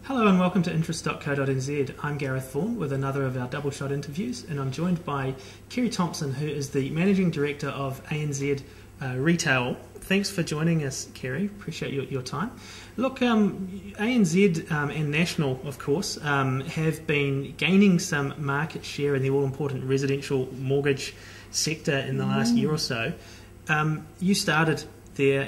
Hello and welcome to interest.co.nz. I'm Gareth Vaughan with another of our double shot interviews, and I'm joined by Kerri Thompson, who is the Managing Director of ANZ Retail. Thanks for joining us, Kerri. Appreciate your time. Look, ANZ and National, of course, have been gaining some market share in the all-important residential mortgage sector in the last year or so. You started there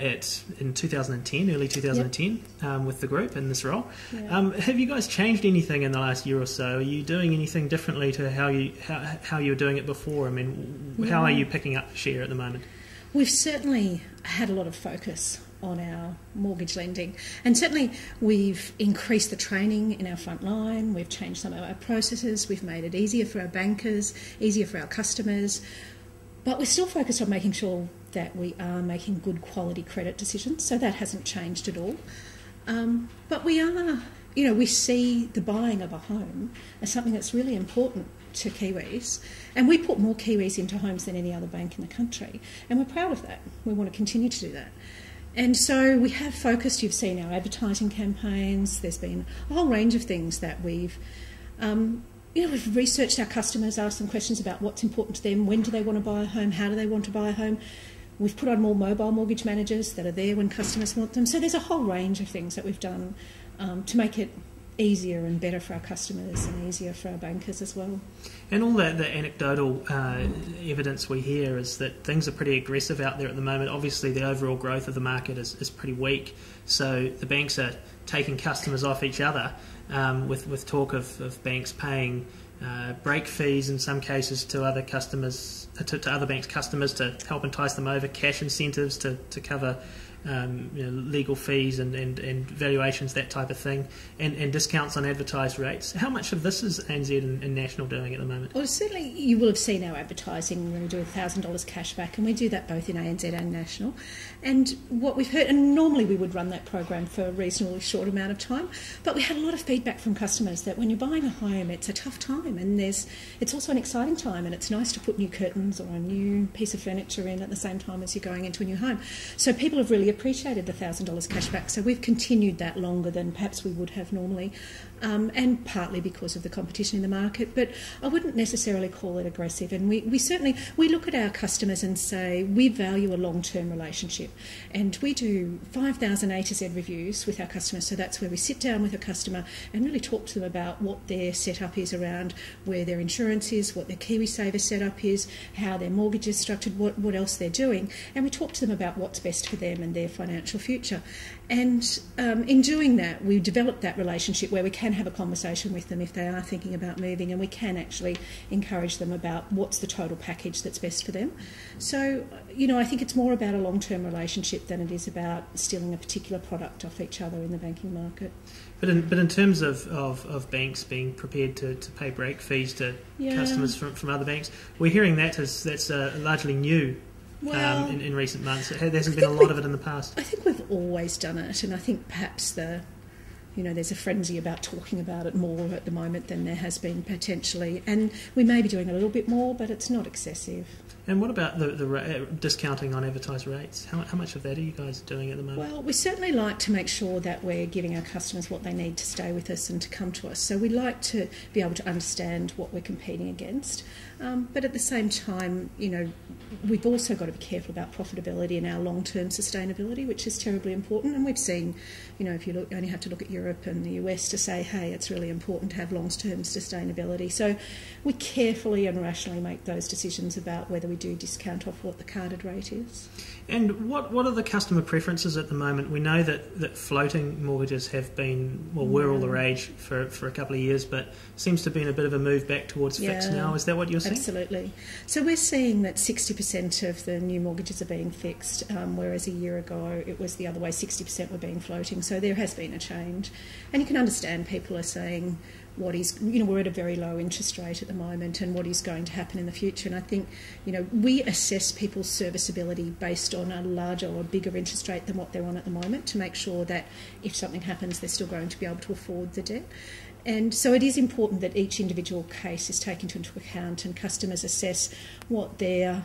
in 2010, early 2010, with the group in this role. Yeah. Have you guys changed anything in the last year or so? Are you doing anything differently to how you were doing it before? I mean, how are you picking up share at the moment? We've certainly had a lot of focus on our mortgage lending, and certainly we've increased the training in our front line, we've changed some of our processes, we've made it easier for our bankers, easier for our customers, but we're still focused on making sure that we are making good quality credit decisions, so that hasn't changed at all. But we are, we see the buying of a home as something that's really important to Kiwis, and we put more Kiwis into homes than any other bank in the country, and we're proud of that. We want to continue to do that. And so we have focused, you've seen our advertising campaigns, there's been a whole range of things that we've we've researched our customers, asked them questions about what's important to them, when do they want to buy a home, how do they want to buy a home. We've put on more mobile mortgage managers that are there when customers want them. So there's a whole range of things that we've done to make it easier and better for our customers and easier for our bankers as well. And all the anecdotal evidence we hear is that things are pretty aggressive out there at the moment. Obviously the overall growth of the market is pretty weak, so the banks are taking customers off each other, with talk of banks paying break fees in some cases to other customers, to other banks' customers, to help entice them over, cash incentives to cover legal fees and valuations, that type of thing, and discounts on advertised rates. How much of this is ANZ and National doing at the moment? Well, certainly you will have seen our advertising when we do $1,000 cash back, and we do that both in ANZ and National. And what we've heard, and normally we would run that program for a reasonably short amount of time, but we had a lot of feedback from customers that when you're buying a home, it's a tough time, and it's also an exciting time, and it's nice to put new curtains or a new piece of furniture in at the same time as you're going into a new home. So people have really appreciated the $1,000 cash back, so we've continued that longer than perhaps we would have normally, and partly because of the competition in the market, but I wouldn't necessarily call it aggressive. And we certainly look at our customers and say we value a long-term relationship, and we do 5,000 A to Z reviews with our customers. So that's where we sit down with a customer and really talk to them about what their setup is around where their insurance is, what their KiwiSaver setup is, how their mortgage is structured, what else they're doing, and we talk to them about what's best for them and their financial future. And in doing that, we develop that relationship where we can have a conversation with them if they are thinking about moving, and we can actually encourage them about what's the total package that's best for them. So, I think it's more about a long-term relationship than it is about stealing a particular product off each other in the banking market. But in terms of banks being prepared to pay break fees to customers from other banks, we're hearing that's largely new. Well, in recent months. There hasn't been a lot of it in the past. I think we've always done it, and I think perhaps there's a frenzy about talking about it more at the moment than there has been potentially, and we may be doing a little bit more, but it's not excessive. And what about the discounting on advertised rates? How much of that are you guys doing at the moment? Well, we certainly like to make sure that we're giving our customers what they need to stay with us and to come to us. So we like to be able to understand what we're competing against. But at the same time, we've also got to be careful about profitability and our long-term sustainability, which is terribly important. And we've seen, if you only have to look at Europe and the US to say, hey, it's really important to have long-term sustainability. So we carefully and rationally make those decisions about whether we do discount off what the carded rate is. And what are the customer preferences at the moment? We know that floating mortgages have been, were all the rage for a couple of years, but seems to have been a bit of a move back towards fixed now. Is that what you're seeing? Absolutely. So we're seeing that 60% of the new mortgages are being fixed, whereas a year ago it was the other way, 60% were being floating. So there has been a change. And you can understand people are saying, we're at a very low interest rate at the moment, and what is going to happen in the future. And I think, we assess people's serviceability based on a larger or bigger interest rate than what they're on at the moment to make sure that if something happens, they're still going to be able to afford the debt. And so it is important that each individual case is taken into account and customers assess what their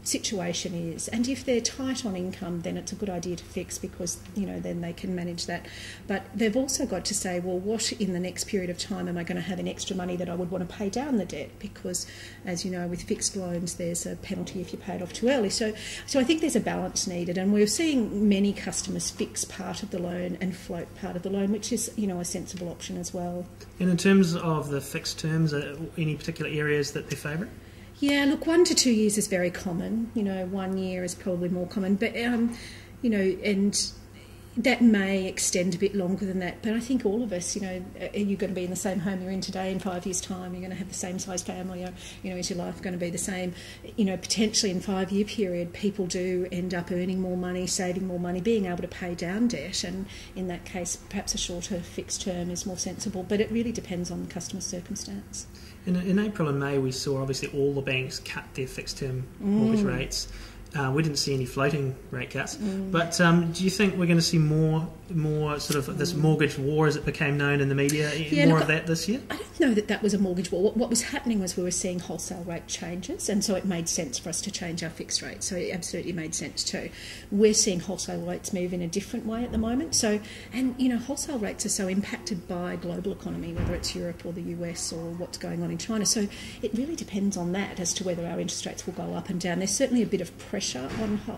situation is. And if they're tight on income, then it's a good idea to fix because, then they can manage that. But they've also got to say, well, what in the next period of time am I going to have in extra money that I would want to pay down the debt? Because, as you know, with fixed loans, there's a penalty if you pay it off too early. So I think there's a balance needed, and we're seeing many customers fix part of the loan and float part of the loan, which is, you know, a sensible option as well. And in terms of the fixed terms, any particular areas that they're favourite? Yeah, look, 1 to 2 years is very common. You know, 1 year is probably more common, but you know, and that may extend a bit longer than that. But I think all of us, you know, are you going to be in the same home you're in today in 5 years' time? You're going to have the same size family, or, you know, is your life going to be the same? You know, potentially in 5-year period, people do end up earning more money, saving more money, being able to pay down debt, and in that case, perhaps a shorter fixed term is more sensible. But it really depends on the customer's circumstance. In April and May, we saw obviously all the banks cut their fixed term mortgage rates. We didn't see any floating rate cuts, but do you think we're going to see more sort of this mortgage war, as it became known in the media, of that this year? I don't know that was a mortgage war. What was happening was we were seeing wholesale rate changes, and so it made sense for us to change our fixed rate. So it absolutely made sense too. We're seeing wholesale rates move in a different way at the moment. So, and you know, wholesale rates are so impacted by global economy, whether it's Europe or the US or what's going on in China. So it really depends on that as to whether our interest rates will go up and down. There's certainly a bit of pressure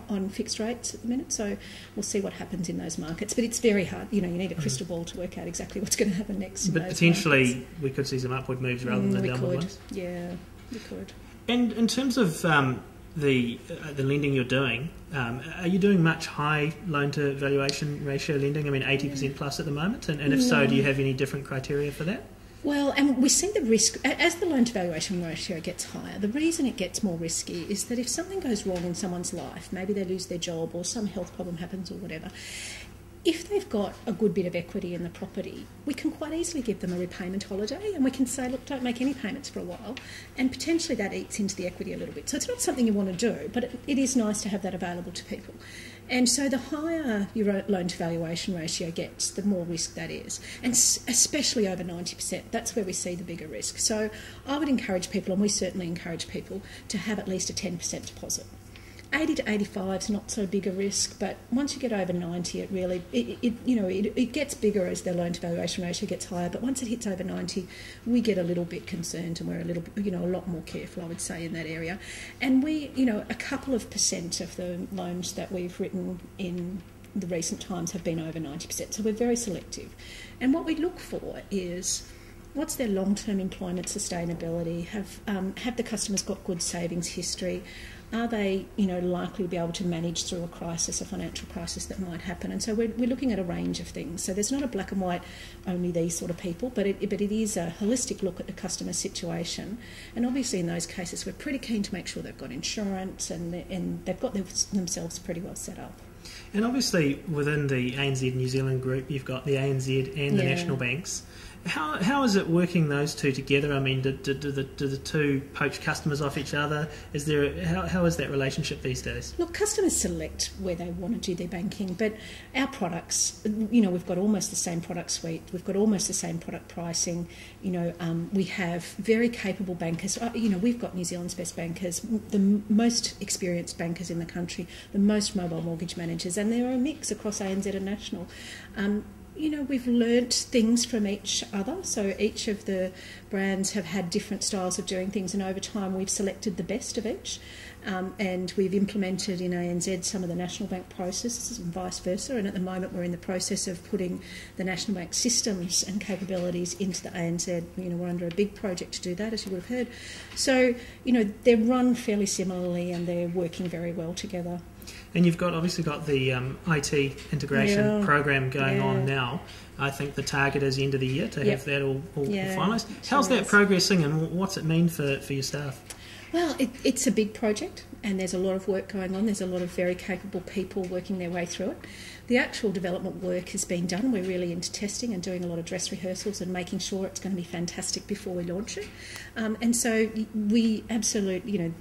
on fixed rates at the minute, so we'll see what happens in those markets. But it's very hard. You know, you need a crystal ball to work out exactly what's going to happen next. But potentially we could see some upward moves rather than downward ones. Yeah, we could. And in terms of the lending you're doing, are you doing much high loan to valuation ratio lending? I mean, 80% plus at the moment, and if so, do you have any different criteria for that? Well, and we see the risk, as the loan-to-valuation ratio gets higher, the reason it gets more risky is that if something goes wrong in someone's life, maybe they lose their job or some health problem happens or whatever, if they've got a good bit of equity in the property, we can quite easily give them a repayment holiday, and we can say, look, don't make any payments for a while, and potentially that eats into the equity a little bit. So it's not something you want to do, but it is nice to have that available to people. And so the higher your loan-to-valuation ratio gets, the more risk that is, and especially over 90%. That's where we see the bigger risk. So I would encourage people, and we certainly encourage people, to have at least a 10% deposit. 80 to 85 is not so big a risk, but once you get over 90, it really, it gets bigger as their loan-to-valuation ratio gets higher. But once it hits over 90, we get a little bit concerned, and we're a lot more careful, I would say, in that area. And we, a couple of percent of the loans that we've written in the recent times have been over 90%. So we're very selective. And what we look for is, what's their long-term employment sustainability? Have the customers got good savings history? Are they, likely to be able to manage through a crisis, a financial crisis that might happen? And so we're looking at a range of things. So there's not a black and white, only these sort of people, but it is a holistic look at the customer situation. And obviously in those cases, we're pretty keen to make sure they've got insurance and they've got themselves pretty well set up. And obviously within the ANZ New Zealand group, you've got the ANZ and the national banks. How is it working those two together? I mean, do the two poach customers off each other? How is that relationship these days? Look, customers select where they want to do their banking, but our products, we've got almost the same product suite. We've got almost the same product pricing. We have very capable bankers. We've got New Zealand's best bankers, the most experienced bankers in the country, the most mobile mortgage managers, and they're a mix across ANZ and national. We've learnt things from each other, so each of the brands have had different styles of doing things, and over time we've selected the best of each, and we've implemented in ANZ some of the National Bank processes and vice versa, and at the moment we're in the process of putting the National Bank systems and capabilities into the ANZ. We're under a big project to do that, as you would have heard. So, they're run fairly similarly and they're working very well together. And you've obviously got the IT integration program going on now. I think the target is the end of the year to have that all finalised. How's that progressing, and what's it mean for your staff? Well, it's a big project, and there's a lot of work going on. There's a lot of very capable people working their way through it. The actual development work has been done. We're really into testing and doing a lot of dress rehearsals and making sure it's going to be fantastic before we launch it. And so we absolutely,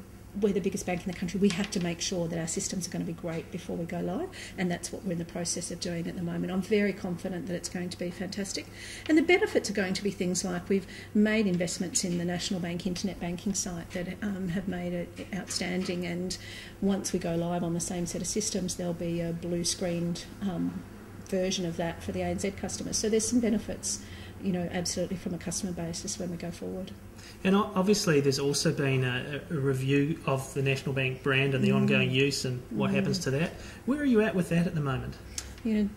we're the biggest bank in the country. We have to make sure that our systems are going to be great before we go live, and that's what we're in the process of doing at the moment. I'm very confident that it's going to be fantastic. And the benefits are going to be things like we've made investments in the National Bank internet banking site that have made it outstanding, and once we go live on the same set of systems, there'll be a blue-screened version of that for the ANZ customers. So there's some benefits, absolutely from a customer basis when we go forward. And obviously there's also been a review of the National Bank brand and the ongoing use and what happens to that. Where are you at with that at the moment?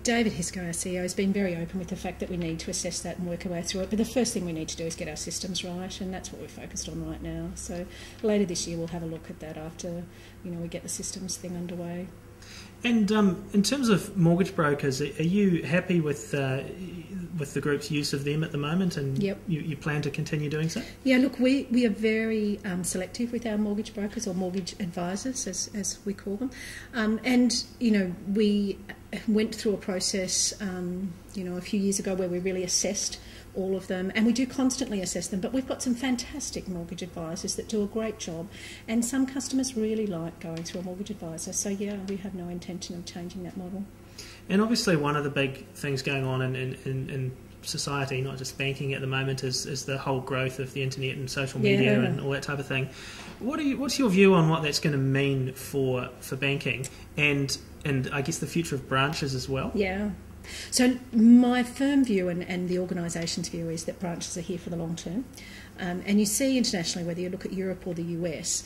David Hisco, our CEO, has been very open with the fact that we need to assess that and work our way through it. But the first thing we need to do is get our systems right, and that's what we're focused on right now. So later this year we'll have a look at that after we get the systems thing underway. And in terms of mortgage brokers, are you happy with the group's use of them at the moment, and Yep. you plan to continue doing so? Yeah, look, we are very selective with our mortgage brokers, or mortgage advisors, as we call them. We went through a process, a few years ago where we really assessed all of them, and we do constantly assess them, but we've got some fantastic mortgage advisors that do a great job, and some customers really like going through a mortgage advisor. So yeah, we have no intention of changing that model. And obviously one of the big things going on in society, not just banking at the moment, is the whole growth of the internet and social media and all that type of thing. What's your view on what that's going to mean for banking and I guess the future of branches as well? Yeah. So my firm view and the organisation's view is that branches are here for the long term. And you see internationally, whether you look at Europe or the US,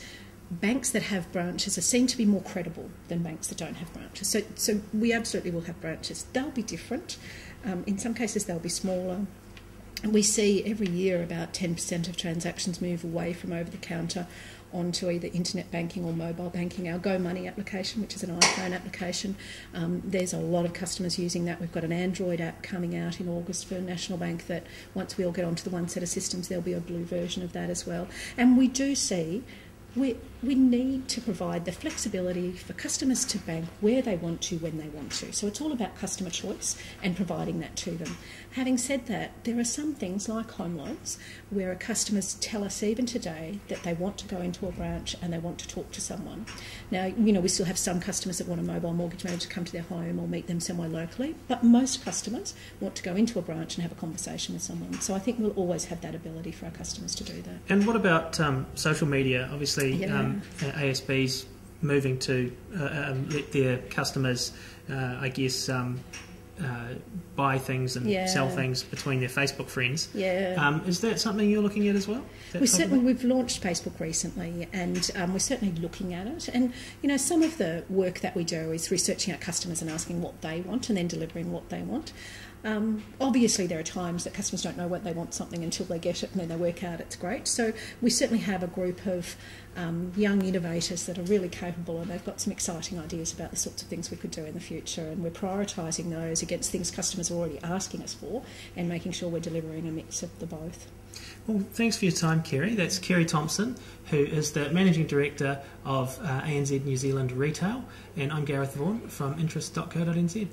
banks that have branches are seen to be more credible than banks that don't have branches. So we absolutely will have branches. They'll be different. In some cases they'll be smaller. We see every year about 10% of transactions move away from over-the-counter onto either internet banking or mobile banking. Our Go Money application, which is an iPhone application, there's a lot of customers using that. We've got an Android app coming out in August for National Bank that once we all get onto the one set of systems, there'll be a blue version of that as well. And we do see we need to provide the flexibility for customers to bank where they want to, when they want to. So it's all about customer choice and providing that to them. Having said that, there are some things like home loans where customers tell us even today that they want to go into a branch and they want to talk to someone. Now, we still have some customers that want a mobile mortgage manager to come to their home or meet them somewhere locally, but most customers want to go into a branch and have a conversation with someone. So I think we'll always have that ability for our customers to do that. And what about social media? Obviously, ASB's moving to let their customers, buy things and sell things between their Facebook friends. Yeah. Is that something you're looking at as well? We've launched Facebook recently, and we're certainly looking at it. And some of the work that we do is researching our customers and asking what they want, and then delivering what they want. Obviously, there are times that customers don't know what they want something until they get it, and then they work out it's great. So we certainly have a group of young innovators that are really capable, and they've got some exciting ideas about the sorts of things we could do in the future, and we're prioritising those against things customers are already asking us for and making sure we're delivering a mix of the both. Well, thanks for your time, Kerri. That's Kerri Thompson, who is the Managing Director of ANZ New Zealand Retail, and I'm Gareth Vaughan from interest.co.nz.